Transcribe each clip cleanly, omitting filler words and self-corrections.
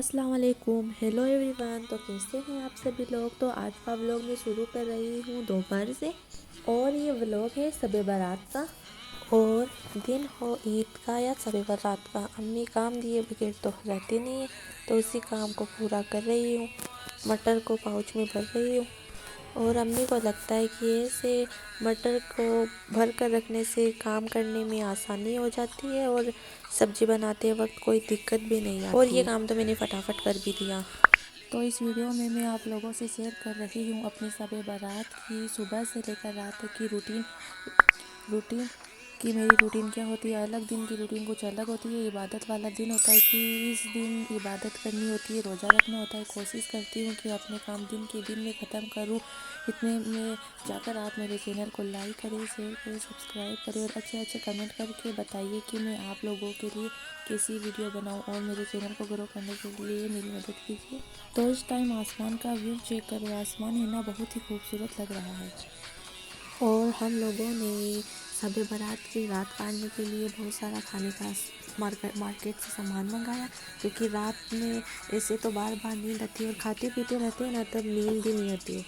अस्सलाम वालेकुम, hello everyone. तो कैसे हैं आप सभी लोग। तो आज का व्लॉग मैं शुरू कर रही हूँ दोपहर से। और ये व्लॉग है शब बारात का, और दिन हो ईद का या शब बारात का। अम्मी काम दिए बगैर तो रहती नहीं है, तो उसी काम को पूरा कर रही हूँ। मटर को पाउच में भर रही हूँ, और अम्मी को लगता है कि ऐसे मटर को भर कर रखने से काम करने में आसानी हो जाती है और सब्जी बनाते वक्त कोई दिक्कत भी नहीं आती। और ये काम तो मैंने फटाफट कर भी दिया। तो इस वीडियो में मैं आप लोगों से शेयर कर रही हूँ अपनी शब बारात की सुबह से लेकर रात तक की रूटीन कि मेरी रूटीन क्या होती है। अलग दिन की रूटीन कुछ अलग होती है। इबादत वाला दिन होता है कि इस दिन इबादत करनी होती है, रोज़ा रखना होता है। कोशिश करती हूँ कि अपने काम दिन के दिन में ख़त्म करूँ। इतने में जाकर आप मेरे चैनल को लाइक करें, शेयर करें, सब्सक्राइब करें और अच्छे अच्छे कमेंट करके बताइए कि मैं आप लोगों के लिए कैसी वीडियो बनाऊँ, और मेरे चैनल को ग्रो करने के लिए मेरी मदद कीजिए। तो इस टाइम आसमान का व्यू चेक करो। आसमान है ना, बहुत ही खूबसूरत लग रहा है। और हम लोगों ने शब बारात की रात काटने के लिए बहुत सारा खाने का मार्केट से सामान मंगाया, क्योंकि रात में ऐसे तो बार बार नींद आती है और खाते पीते रहते हैं ना, तब नींद भी नहीं आती है।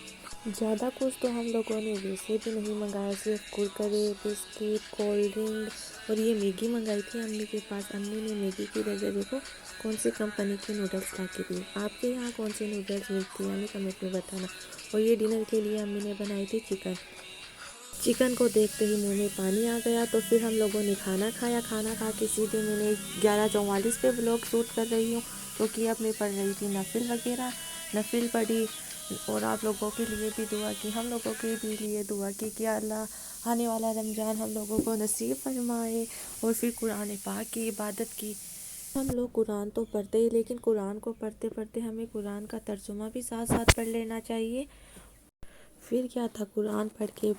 ज़्यादा कुछ तो हम लोगों ने वैसे भी नहीं मंगाया, सिर्फ कुरकुरे, बिस्किट, कोल्ड ड्रिंक और ये मैगी मंगाई थी अम्मी के पास। अम्मी ने मैगी की जगह देखो कौन सी कंपनी के नूडल्स ला के दिए। आपके यहाँ कौन से नूडल्स मिलती है हमें कमेंट में बताना। और ये डिनर के लिए अम्मी ने बनाई थी चिकन को देखते ही मुंह में पानी आ गया। तो फिर हम लोगों ने खाना खाया। खाना खा के सीधे मैंने 11:44 पे व्लॉग शूट कर रही हूँ, क्योंकि अब मैं पढ़ रही थी नफिल वगैरह। नफिल पढ़ी और आप लोगों के लिए भी दुआ की, हम लोगों के भी लिए दुआ की कि अल्लाह आने वाला रमज़ान हम लोगों को नसीब फरमाए। और फिर कुरान पाक की इबादत की। हम लोग कुरान तो पढ़ते ही, लेकिन कुरान को पढ़ते पढ़ते हमें कुरान का तर्जुमा भी साथ साथ पढ़ लेना चाहिए। फिर क्या था, कुरान पढ़ के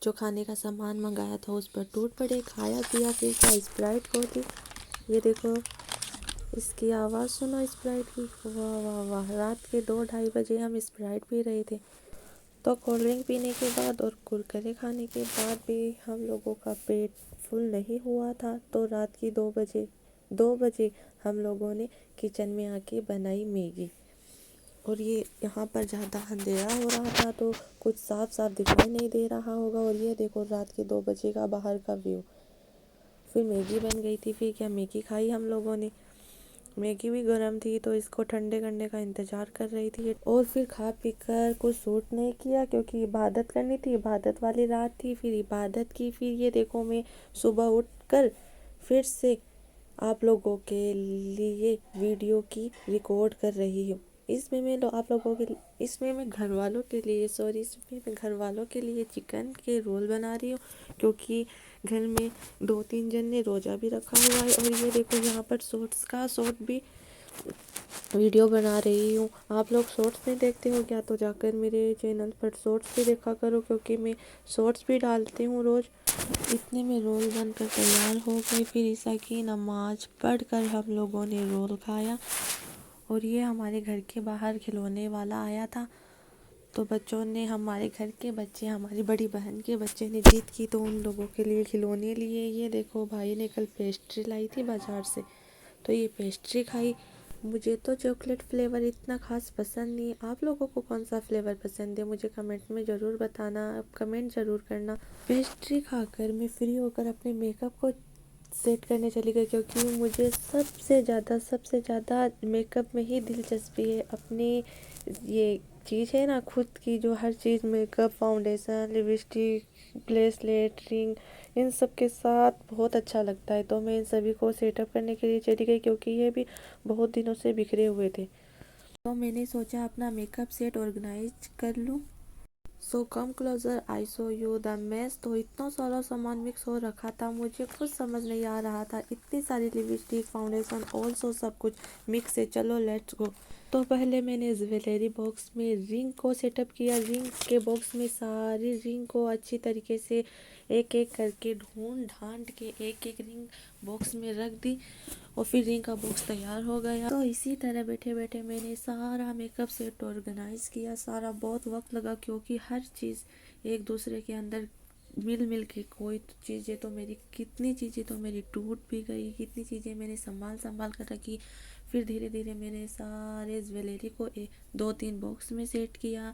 जो खाने का सामान मंगाया था उस पर टूट पड़े, खाया पिया। फिर क्या, स्प्राइट को थी, ये देखो इसकी आवाज़ सुनो स्प्राइट की, वाह वाह वाह। रात के 2-2:30 बजे हम स्प्राइट पी रहे थे। तो कोल्ड ड्रिंक पीने के बाद और कुरकुरे खाने के बाद भी हम लोगों का पेट फुल नहीं हुआ था। तो रात की 2 बजे हम लोगों ने किचन में आके बनाई मैगी। और ये यहाँ पर ज़्यादा अंधेरा हो रहा था तो कुछ साफ साफ दिखाई नहीं दे रहा होगा। और ये देखो रात के 2 बजे का बाहर का व्यू। फिर मैगी बन गई थी। फिर क्या, मैगी खाई हम लोगों ने। मैगी भी गर्म थी तो इसको ठंडे करने का इंतज़ार कर रही थी। और फिर खा पी कर कुछ सूट नहीं किया, क्योंकि इबादत करनी थी, इबादत वाली रात थी। फिर इबादत की। फिर ये देखो मैं सुबह उठ कर फिर से आप लोगों के लिए वीडियो की रिकॉर्ड कर रही हूँ। इसमें मैं घर वालों के लिए चिकन के रोल बना रही हूँ, क्योंकि घर में 2-3 जन ने रोज़ा भी रखा हुआ है। और ये देखो यहाँ पर शॉर्ट भी वीडियो बना रही हूँ। आप लोग शॉर्ट्स नहीं देखते हो क्या, तो जाकर मेरे चैनल पर शॉर्ट्स भी देखा करो, क्योंकि मैं शॉर्ट्स भी डालती हूँ रोज़। इतने में रोल बनकर तैयार हो गए। फिर ईसा की नमाज पढ़कर हम लोगों ने रोल खाया। और ये हमारे घर के बाहर खिलौने वाला आया था, तो बच्चों ने, हमारे घर के बच्चे, हमारी बड़ी बहन के बच्चे ने जिद की तो उन लोगों के लिए खिलौने लिए। ये देखो भाई ने कल पेस्ट्री लाई थी बाज़ार से, तो ये पेस्ट्री खाई। मुझे तो चॉकलेट फ्लेवर इतना खास पसंद नहीं है। आप लोगों को कौन सा फ्लेवर पसंद है मुझे कमेंट में ज़रूर बताना, आप कमेंट ज़रूर करना। पेस्ट्री खाकर मैं फ्री होकर अपने मेकअप को सेट करने चली गई, क्योंकि मुझे सबसे ज़्यादा मेकअप में ही दिलचस्पी है। अपनी ये चीज़ है ना खुद की, जो हर चीज़ makeup, foundation, lipstick, bracelet, ring, इन सब के साथ बहुत अच्छा लगता है। तो मैं इन सभी को सेटअप करने के लिए चली गई, क्योंकि ये भी बहुत दिनों से बिखरे हुए थे। तो मैंने सोचा अपना मेकअप सेट ऑर्गेनाइज कर लूँ। So come closer, I show you the mess. तो इतना सारा सामान मिक्स हो रखा था, मुझे कुछ समझ नहीं आ रहा था। इतनी सारी लिपस्टिक, फाउंडेशन, ऑल्सो सब कुछ मिक्स है। चलो लेट्स गो। तो पहले मैंने ज्वेलरी बॉक्स में रिंग को सेटअप किया। रिंग के बॉक्स में सारी रिंग को अच्छी तरीके से एक एक करके ढूंढ ढांड के एक एक रिंग बॉक्स में रख दी, और फिर रिंग का बॉक्स तैयार हो गया। तो इसी तरह बैठे बैठे मैंने सारा मेकअप सेट ऑर्गेनाइज किया। सारा बहुत वक्त लगा, क्योंकि हर चीज़ एक दूसरे के अंदर मिल के, कितनी चीज़ें तो मेरी टूट भी गई, कितनी चीज़ें मैंने संभाल कर रखी। फिर धीरे धीरे मैंने सारे ज्वेलरी को 2-3 बॉक्स में सेट किया।